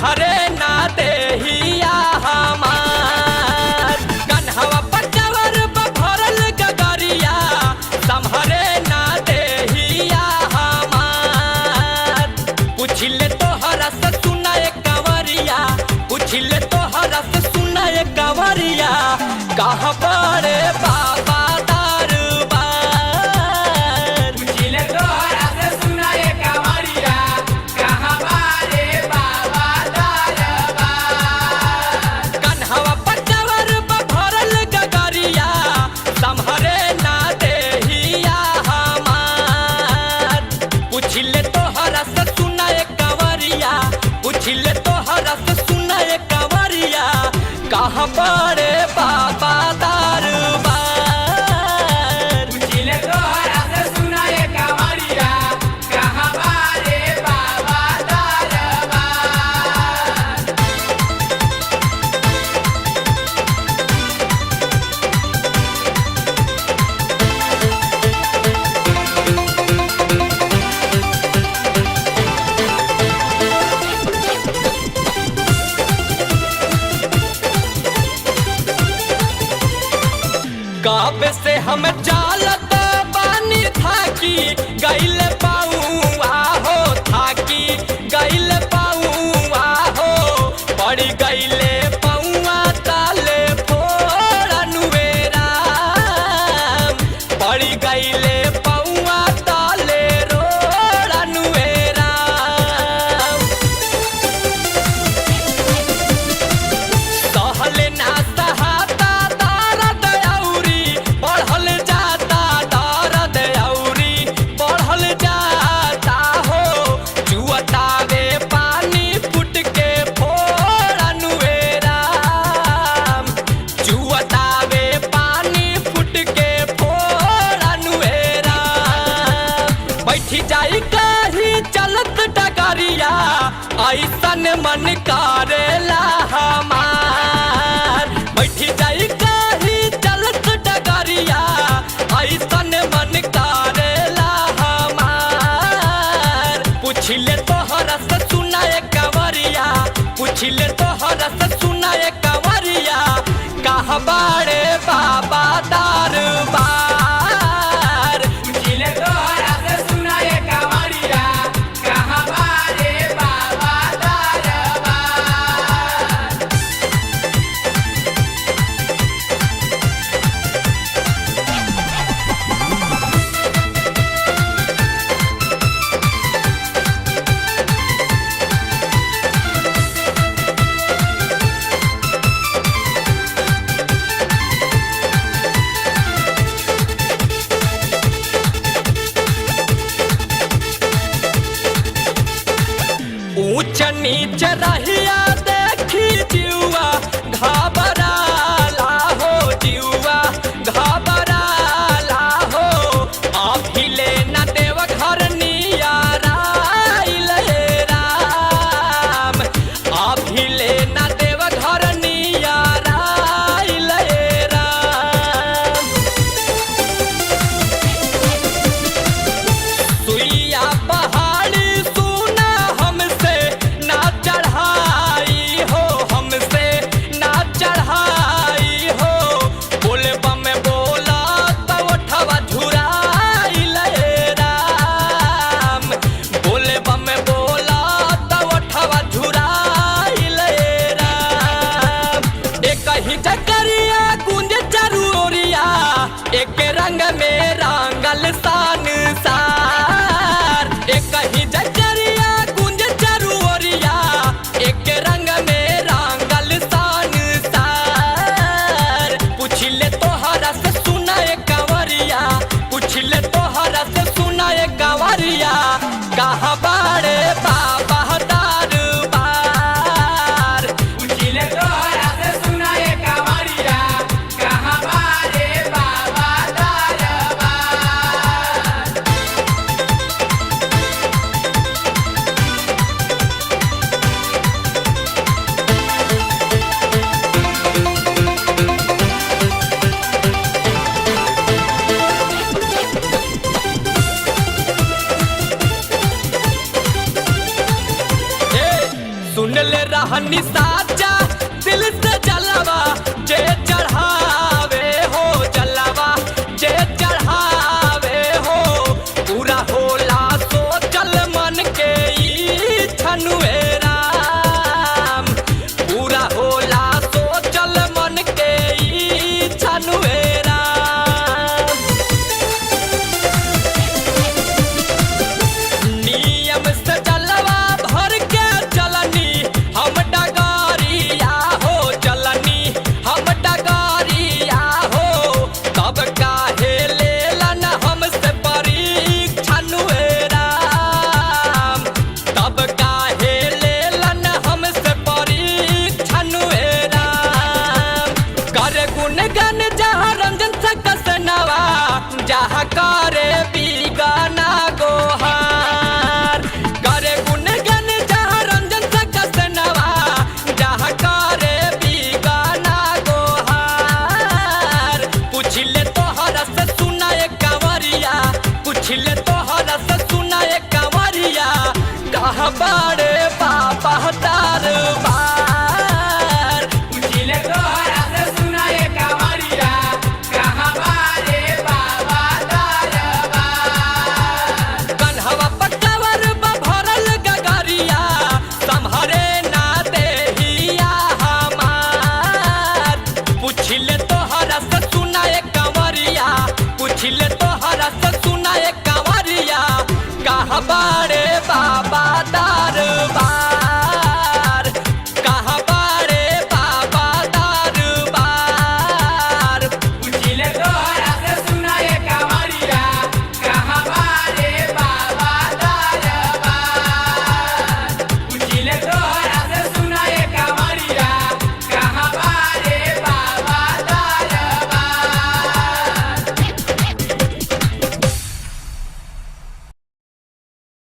संभरे ना देहिया हमार कन्हवा पचवर भरल गगरिया संभरे ना देहिया हमार पूछिले तोहरा से सुनाए कंवरिया पूछिले तोहरा से सुनाए कंवरिया कहाँ बड़े बाबा दरबार पूछिले तोहरा से सुनाए कंवरिया कहाँ बारे बाबा दरबार कन्हवा पचवर भरल गगरिया संभरे ना देहिया हमार पूछिले तोहरा से सुनाए कंवरिया पूछिले तोहरा से सुनाए कंवरिया कहाँ बड़े बाबा दरबार पूछिले तोहरा से सुनाए कंवरिया कहाँ बारे बाबा दरबार काबे से हम चालत बानी थाकी गइल पाऊआ हो थाकी गइल पाऊआ हो पड़ी गइले पौआ ताले फोड़नुवेरा पड़ी गइले पौआ ताले रोड़नुवेरा सहले ना सहाता दर्द औरी बढ़ल जाता दर्द औरी बढ़ल जाता हो जुअतावे पानी फुट के फोड़नुवेरा जुअतावे पानी फुट के फोड़नुवेरा बैठी जाई कहीं चलत डगरिया ऐसन मन करेला हमार बैठी जाई कहीं चलत डगरिया ऐसन मन करेला हमार पूछिले तोहरा से सुनाए कंवरिया पूछिले तोहरा से सुनाए कंवरिया कहाँ बाड़े बाबा दरबार पूछिले तोहरा से सुनाए कंवरिया कहाँ बारे बाबा दरबार ऊंच नीच रहिया देखी जीवा घबराला हो जीवा घबराला हो अभिले न देव घर नियाराइल राम अभिले न देव घर नियाराइल राम सुइया पहाड़ी सुना हमसे ना चढ़ाई हो हमसे ना चढ़ाई हो बोले बम बोला तो उठवा झुराइल राम बोले बम बोला तो उठवा झुराइल राम एक ही चकरिया गुंज चरूरिया एक रंग में रंगल संसार एक ही जकरिया गुंज चरूरिया एक रंग में रंगल संसार पूछिले तोहरा से सुनाए कंवरिया पूछिले तोहरा से सुनाए कंवरिया कहाँ बाड़े बाबा दरबार पूछिले तोहरा से सुनाए कंवरिया कहाँ बारे बाबा दरबार कहनी साचा दिल से जलवा जे चढ़ावे हो जलवा जे चढ़ावे हो पूरा होला सोचल मन के ई छनुए राम पूरा होला सोचल मन के ई छनुए राम नियम से जलवा भर के चलनी हम डगारिया हो चलनी हम डगारिया हो तब काहे लेलन हमसे परीक्षण वे राम तब काहे लेलन हमसे परीक्षण वे राम कर गुणगन जहाँ रंजन से कसनवा जहाँ करे बीगाना गोहार करे गुणगन जहाँ रंजन से कसनवा जहाँ करे बीगाना गोहार पूछ ले तोहरा से सुना एक कंवरिया पूछ ले तोहरा से सुना एक कंवरिया कहाँ बार